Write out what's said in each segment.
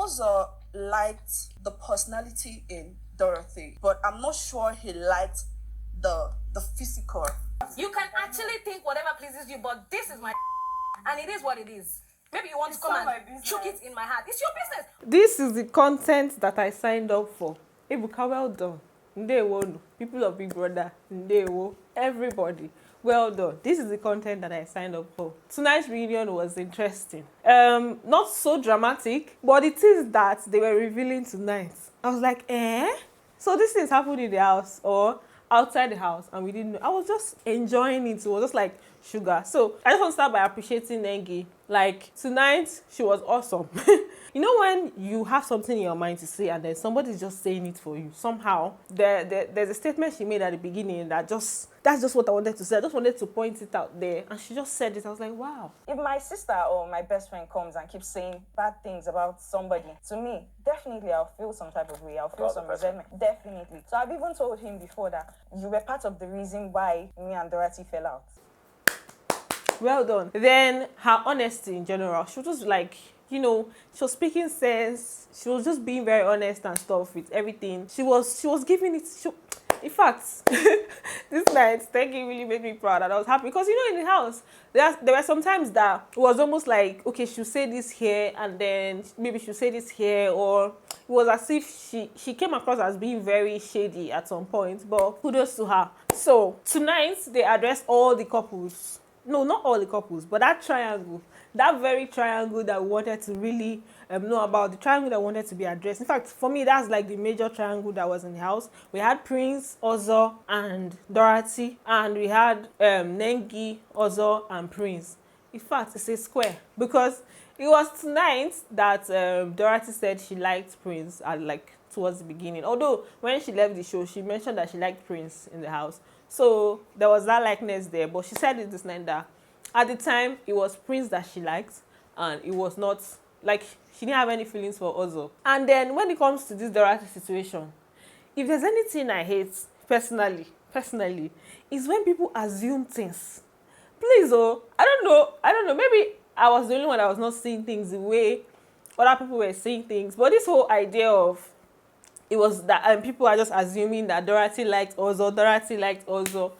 Ozo liked the personality in Dorathy, but I'm not sure he liked the physical. You can actually think whatever pleases you, but this is my and it is what it is. Maybe you want to come and choke it in my heart. It's your business. This is the content that I signed up for. Ebuka, well done. Ndewo, people of Big Brother, Ndewo, everybody, well done. This is the content that I signed up for. Tonight's reunion was interesting. Not so dramatic, but it is that they were revealing tonight. I was like, eh? So this things happened in the house or outside the house and we didn't know. I was just enjoying it. It was just like sugar. So I just want to start by appreciating Nengi. Like tonight, she was awesome. You know when you have something in your mind to say and then somebody's just saying it for you. Somehow, there's a statement she made at the beginning that's just what I wanted to say. I just wanted to point it out there. And she just said it. I was like, wow. If my sister or my best friend comes and keeps saying bad things about somebody, to me, definitely I'll feel some type of way. I'll feel some resentment. Definitely. So I've even told him before that you were part of the reason why me and Dorathy fell out. Well done. Then her honesty in general, she was just like, you know, she was speaking sense. She was just being very honest and stuff with everything. She was giving it. In fact, this night, Nengi really made me proud and I was happy because, you know, in the house, there were some times that it was almost like, okay, she'll say this here and then maybe she'll say this here, or it was as if she came across as being very shady at some point, but kudos to her. So tonight, they addressed all the couples. No, not all the couples, but that triangle, that very triangle that we wanted to really know about, the triangle that wanted to be addressed. In fact, for me, that's like the major triangle that was in the house. We had Prince, Ozo, and Dorathy, and we had Nengi, Ozo, and Prince. In fact, it's a square because it was tonight that Dorathy said she liked Prince towards the beginning. Although when she left the show, she mentioned that she liked Prince in the house. So there was that likeness there, but she said it this night that at the time it was Prince that she liked, and it was not like she didn't have any feelings for Ozo. And then when it comes to this Dorathy situation, if there's anything I hate personally, is when people assume things. Please, I don't know. Maybe I was the only one that was not seeing things the way other people were seeing things. But this whole idea of it was that people are just assuming that Dorathy liked Ozo.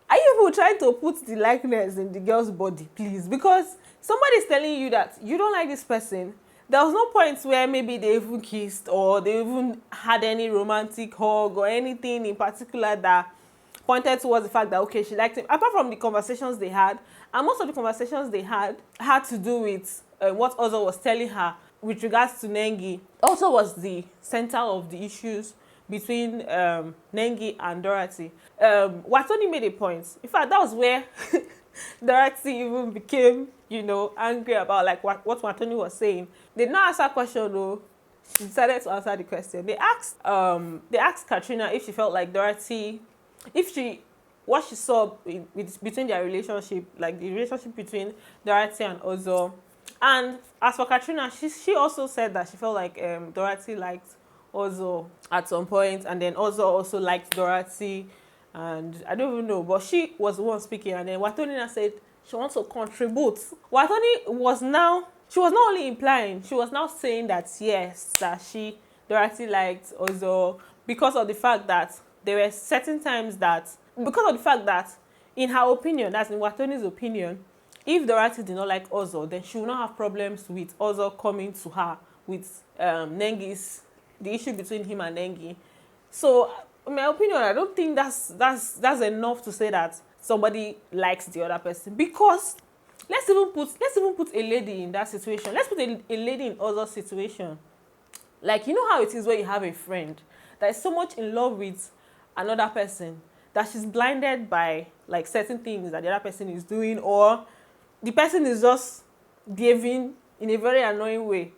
Are you people trying to put the likeness in the girl's body, please? Because somebody's telling you that you don't like this person. There was no point where maybe they even kissed or they even had any romantic hug or anything in particular that pointed towards the fact that, okay, she liked him. Apart from the conversations they had, and most of the conversations they had to do with what Ozo was telling her with regards to Nengi. Also was the center of the issues between Nengi and Dorathy. Wathoni made a point. In fact, that was where Dorathy even became, you know, angry about like what Wathoni was saying. They did not answer a question though. She decided to answer the question. They asked KA3NA if she felt like Dorathy, what she saw between their relationship, like the relationship between Dorathy and Ozo. And as for KA3NA, she also said that she felt like Dorathy liked Ozo at some point, and then Ozo also liked Dorathy, and I don't even know, but she was the one speaking, and then Wathoni said she wants to contribute. Wathoni was not only implying, she was now saying that yes, that Dorathy liked Ozo because of the fact that there were certain times that, because of the fact that, in her opinion, that's in Wathoni's opinion, if Dorathy did not like Ozo, then she would not have problems with Ozo coming to her with Nengi's, the issue between him and Nengi. So, in my opinion, I don't think that's enough to say that somebody likes the other person. Because let's even put a lady in that situation. Let's put a lady in Ozo's situation. Like, you know how it is when you have a friend that is so much in love with another person that she's blinded by like certain things that the other person is doing, or the person is just behaving in a very annoying way.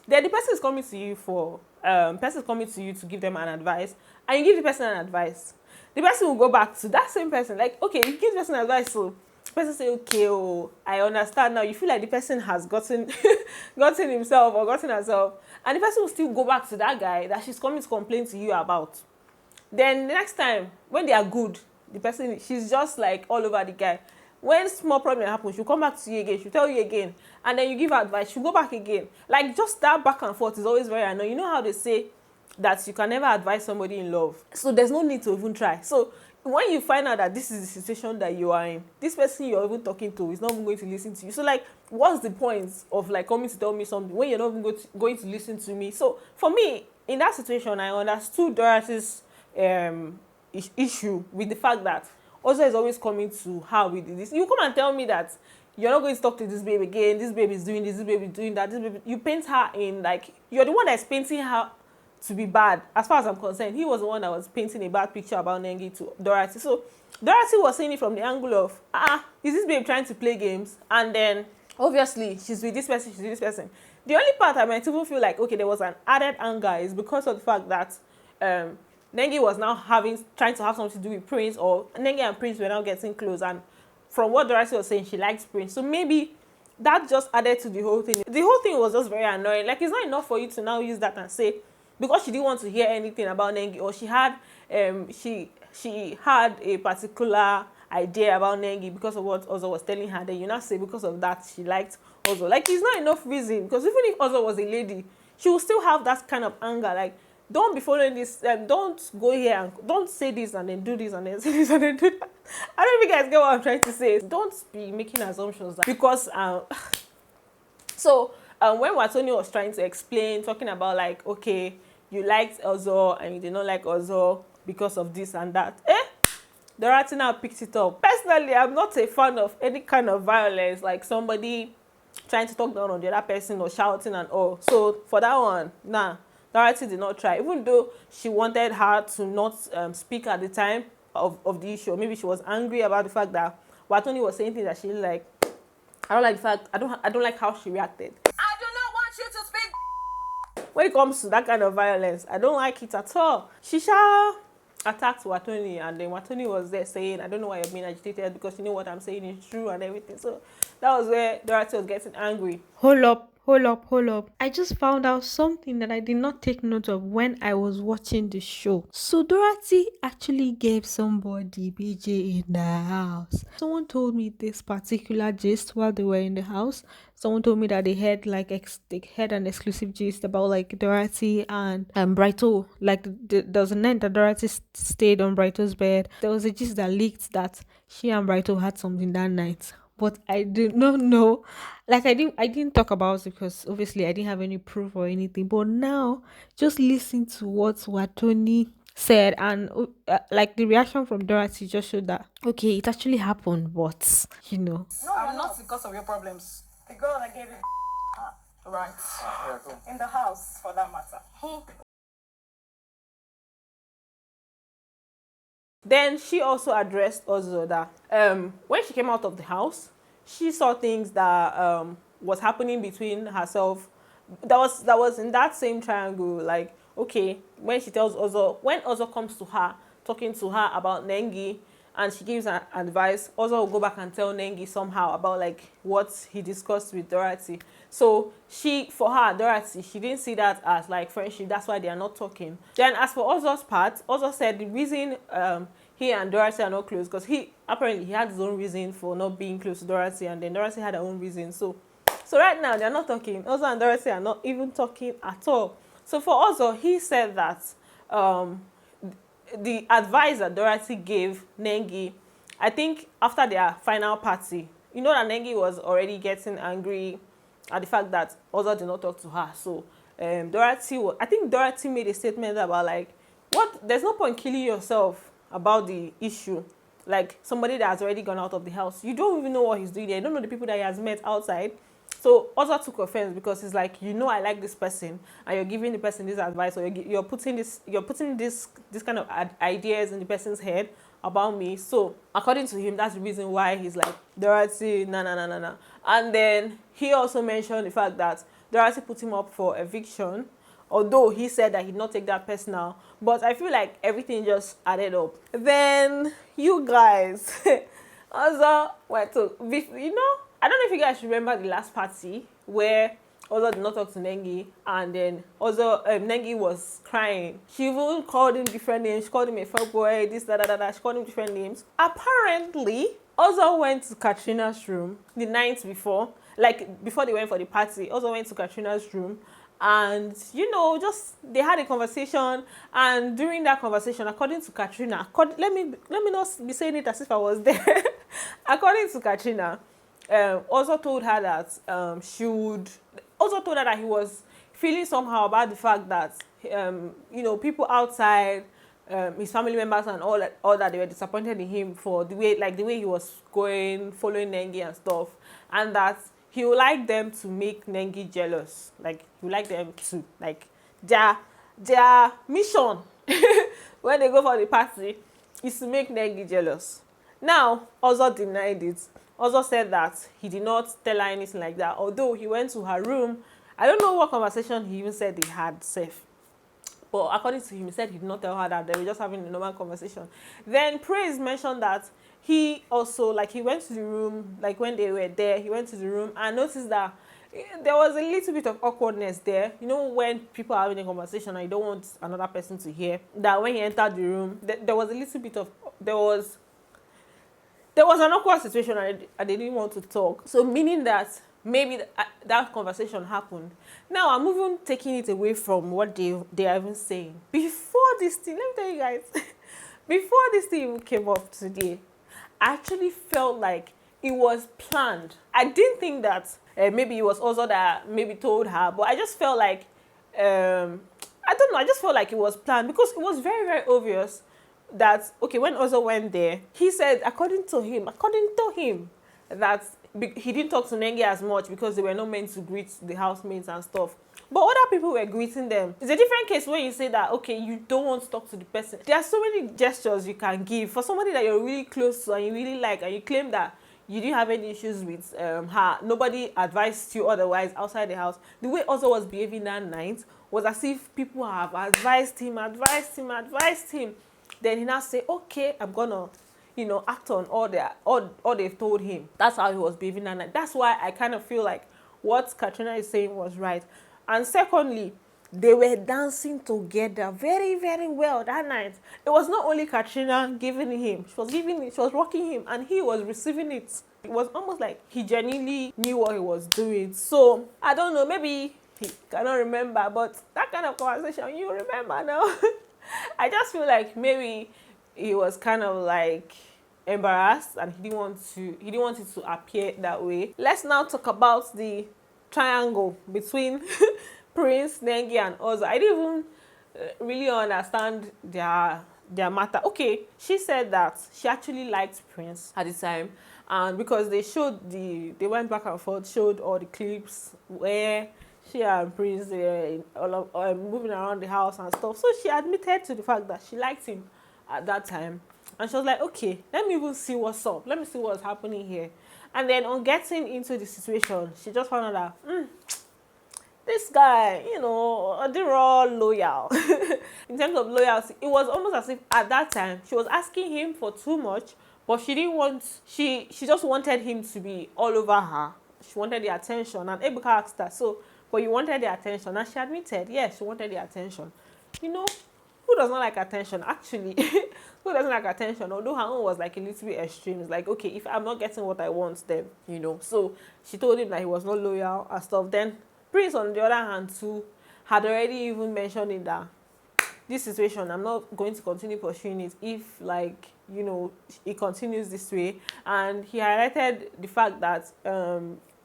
Then the person is coming to you to give them an advice, and you give the person an advice. The person will go back to that same person, like, okay, you give the person advice, so the person say, okay, oh, I understand now. You feel like the person has gotten himself or gotten herself, and the person will still go back to that guy that she's coming to complain to you about. Then the next time, when they are good, the person, she's just like all over the guy. when small problem happens, she'll come back to you again, she'll tell you again, and then you give her advice, she'll go back again. Like, just that back and forth is always very annoying. You know how they say that you can never advise somebody in love, so there's no need to even try. So when you find out that this is the situation that you are in, this person you're even talking to is not even going to listen to you. So like, what's the point of like coming to tell me something when you're not even going to listen to me? So for me, in that situation, I understood Dorathy's issue with the fact that Ozo is always coming to her with this. You come and tell me that you're not going to talk to this babe again, this baby is doing this baby is doing that, this baby, you paint her in, like, you're the one that's painting her to be bad. As far as I'm concerned, he was the one that was painting a bad picture about Nengi to Dorathy. So Dorathy was saying it from the angle of, is this babe trying to play games? And then obviously she's with this person, she's with this person. The only part I might even feel like, okay, there was an added anger is because of the fact that Nengi was now trying to have something to do with Prince, or Nengi and Prince were now getting close, and from what Dorathy was saying, she likes Prince. So maybe that just added to the whole thing. The whole thing was just very annoying. Like, it's not enough for you to now use that and say, because she didn't want to hear anything about Nengi, or she had she had a particular idea about Nengi because of what Ozo was telling her, then you now say because of that she liked Ozo. Like, it's not enough reason, because even if Ozo was a lady, she will still have that kind of anger. Like, don't be following this, don't go here and don't say this and then do this and then say this and then do that. I don't know if you guys get what I'm trying to say. Don't be making assumptions because so when Wathoni was trying to explain, talking about like, okay, you liked Ozo and you did not like Ozo because of this and that, Dorathy now picked it up. Personally, I'm not a fan of any kind of violence, like somebody trying to talk down on the other person or shouting and all. So for that one, nah, Dorathy did not try, even though she wanted her to not speak at the time of the issue. Maybe she was angry about the fact that Wathoni was saying things that she didn't like. I don't like the fact, I don't like how she reacted. I do not want you to speak. When it comes to that kind of violence, I don't like it at all. Shisha attacked Wathoni, and then Wathoni was there saying, I don't know why you're being agitated, because you know what I'm saying is true and everything. So that was where Dorathy was getting angry. Hold up. I just found out something that I did not take note of when I was watching the show. So Dorathy actually gave somebody BJ in the house. Someone told me this particular gist while they were in the house. Someone told me that they had an exclusive gist about like Dorathy and Brighto. Like there was a night that Dorathy stayed on Brighto's bed. There was a gist that leaked that she and Brighto had something that night. But I did not know. Like, I didn't talk about it because obviously I didn't have any proof or anything. But now, just listen to what Wathoni said, and like the reaction from Dorathy just showed that okay, it actually happened, but you know. No, I'm not because of your problems. The girl that gave it. Right. In the house, for that matter. Then she also addressed Ozo that when she came out of the house, she saw things that was happening between herself. That was in that same triangle. Like, okay, when she tells Ozo, when Ozo comes to her, talking to her about Nengi, and she gives her advice, Ozo will go back and tell Nengi somehow about like what he discussed with Dorathy. So for her, Dorathy, she didn't see that as like friendship. That's why they are not talking. Then as for Ozo's part, Ozo said the reason he and Dorathy are not close, because he had his own reason for not being close to Dorathy, and then Dorathy had her own reason. So right now they're not talking. Ozo and Dorathy are not even talking at all. So for Ozo, he said that the advice that Dorathy gave Nengi, I think after their final party, you know that Nengi was already getting angry at the fact that Ozo did not talk to her. So I think Dorathy made a statement about like, there's no point killing yourself about the issue. Like somebody that has already gone out of the house, you don't even know what he's doing there. You don't know the people that he has met outside. So Ozo took offense because it's like, you know, I like this person, and you're giving the person this advice, or you're putting this kind of ideas in the person's head about me. So according to him, that's the reason why he's like, Dorathy, nah. And then he also mentioned the fact that Dorathy put him up for eviction, although he said that he'd not take that personal. But I feel like everything just added up. Then you guys also went to, you know, I don't know if you guys remember the last party where Ozo did not talk to Nengi, and then Nengi was crying. She even called him different names. She called him a fuckboy, this, that. She called him different names. Apparently, Ozo went to KA3NA's room the night before, like before they went for the party. Ozo went to KA3NA's room, and you know, just they had a conversation. And during that conversation, according to KA3NA, let me not be saying it as if I was there. According to KA3NA, Ozo told her that Ozo told her that he was feeling somehow about the fact that you know, people outside, his family members and all that they were disappointed in him for the way he was going, following Nengi and stuff, and that he would like them to make Nengi jealous. Like he would like them to, like, their mission when they go for the party is to make Nengi jealous. Now Ozo denied it. Ozo said that he did not tell her anything like that, although he went to her room. I don't know what conversation he even said they had safe. But according to him, he said he did not tell her that. They were just having a normal conversation. Then Praise mentioned that he also, like, he went to the room, like when they were there, he went to the room and noticed that there was a little bit of awkwardness there. You know, when people are having a conversation and you don't want another person to hear, that when he entered the room, there was a little bit of, there was an awkward situation and they didn't want to talk. So meaning that maybe that conversation happened. Now I'm even taking it away from what they are even saying. Before this thing, let me tell you guys, before this thing even came up today, I actually felt like it was planned. I didn't think that maybe it was Ozo that maybe told her, but I just felt like, I don't know, I just felt like it was planned because it was very, very obvious that, okay, when Ozo went there, he said, according to him, that he didn't talk to Nengi as much because they were not meant to greet the housemates and stuff. But other people were greeting them. It's a different case when you say that, okay, you don't want to talk to the person. There are so many gestures you can give for somebody that you're really close to and you really like, and you claim that you didn't have any issues with her. Nobody advised you otherwise outside the house. The way Ozo was behaving that night was as if people have advised him. Then he now say, okay, I'm gonna, you know, act on all they've told him. That's how he was behaving that night. That's why I kind of feel like what KA3NA is saying was right. And secondly, they were dancing together very, very well that night. It was not only KA3NA giving him, she was rocking him, and he was receiving it. It was almost like he genuinely knew what he was doing. So I don't know, maybe he cannot remember, but that kind of conversation you remember now. I just feel like maybe he was kind of like embarrassed and he didn't want it to appear that way. Let's now talk about the triangle between Prince, Nengi and Ozo. I didn't even really understand their matter. Okay, she said that she actually liked Prince at the time, and because they went back and forth, showed all the clips where she and Prince were moving around the house and stuff. So she admitted to the fact that she liked him at that time. And she was like, okay, let me even see what's up. Let me see what's happening here. And then on getting into the situation, she just found out that, this guy, you know, they're all loyal. In terms of loyalty, it was almost as if at that time, she was asking him for too much, but she didn't want, she just wanted him to be all over her. She wanted the attention. And Ebuka asked her, so, but you wanted the attention? And she admitted, yes, she wanted the attention. You know, who does not like attention? Actually, who doesn't like attention? Although her own was like a little bit extreme. It's like, okay, if I'm not getting what I want, then, you know. So she told him that he was not loyal and stuff. Then Prince, on the other hand, too, had already even mentioned in that this situation, I'm not going to continue pursuing it if, like, you know, it continues this way. And he highlighted the fact that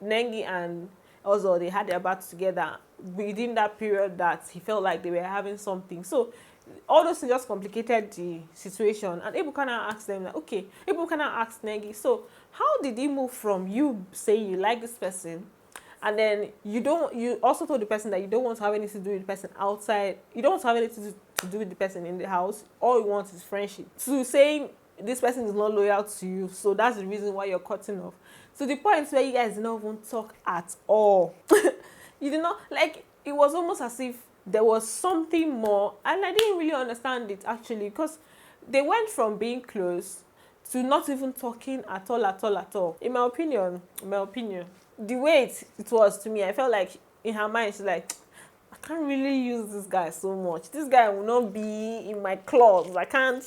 Nengi and Ozo, they had their battle together within that period that he felt like they were having something. So all those things just complicated the situation. And Ebuka asked them, like, okay, Ebuka asked Nengi, so how did he move from you saying you like this person, and then you also told the person that you don't want to have anything to do with the person outside, you don't want to have anything to do with the person in the house, all you want is friendship, to saying this person is not loyal to you, so that's the reason why you're cutting off, to the point where you guys did not even talk at all. You did not, like, it was almost as if there was something more, and I didn't really understand it actually, because they went from being close to not even talking at all. In my opinion, the way it was to me, I felt like in her mind she's like, I can't really use this guy so much. This guy will not be in my claws. I can't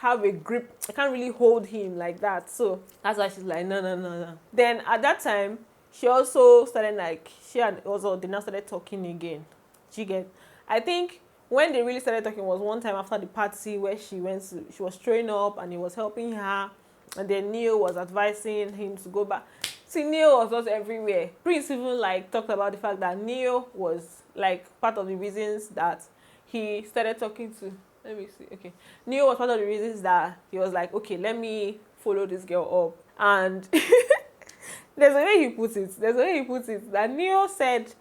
have a grip. I can't really hold him like that. So that's why she's like, no, no, no, no. Then at that time, she also started like, she and also they now started talking again. She get, I think when they really started talking was one time after the party where she was throwing up and he was helping her, and then Neo was advising him to go back. See, Neo was just everywhere. Prince even like talked about the fact that Neo was like part of the reasons that he started talking to, let me see, okay. Neo was part of the reasons that he was like, okay, let me follow this girl up. And there's a way he puts it. That Neo said,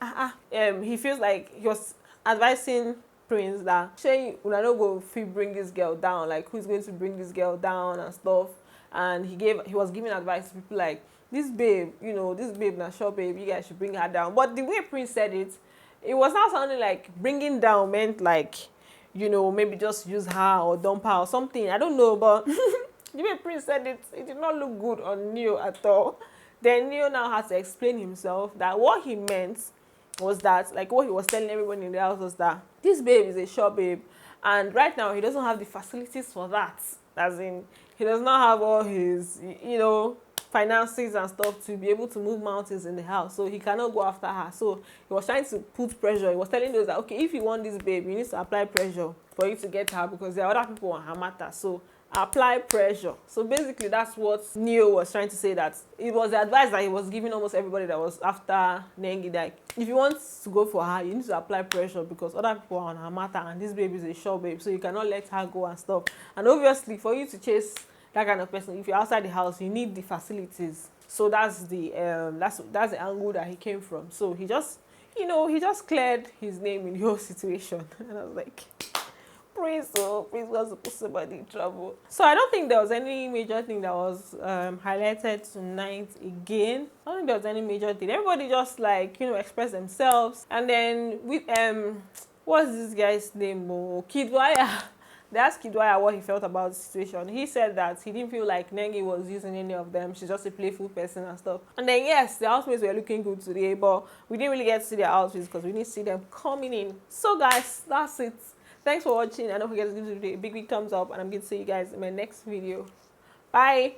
he feels like he was advising Prince that Shay will not go bring this girl down, like who's going to bring this girl down and stuff. And he was giving advice to people like, this babe, this babe na sure babe, you guys should bring her down. But the way Prince said it, it was not sounding like bringing down meant like, maybe just use her or dump her or something. I don't know, but the way Prince said it, it did not look good on Neo at all. Then Neo now has to explain himself that what he meant was that, like what he was telling everyone in the house was that this babe is a sure babe, and right now he doesn't have the facilities for that. As in, he does not have all his, finances and stuff to be able to move mountains in the house, so he cannot go after her. So he was trying to put pressure. He was telling those that, okay, if you want this babe, you need to apply pressure for you to get her, because there are other people on her matter. So apply pressure. So basically that's what Neo was trying to say, that it was the advice that he was giving almost everybody that was after Nengi, that if you want to go for her, you need to apply pressure because other people are on her matter, and this baby is a sure babe, so you cannot let her go and stuff. And obviously for you to chase that kind of person, if you're outside the house, you need the facilities. So that's the that's the angle that he came from. So he just cleared his name in the whole situation. And I was like, Prince was supposed to be in trouble. So I don't think there was any major thing that was highlighted tonight again. I don't think there was any major thing. Everybody just like, expressed themselves. And then with what's this guy's name? Kidwaya. They asked Kidwaya what he felt about the situation. He said that he didn't feel like Nengi was using any of them. She's just a playful person and stuff. And then yes, the housemates were looking good today, but we didn't really get to see their outfits because we didn't see them coming in. So guys, that's it. Thanks for watching, and don't forget to give this video a big thumbs up, and I'm going to see you guys in my next video. Bye.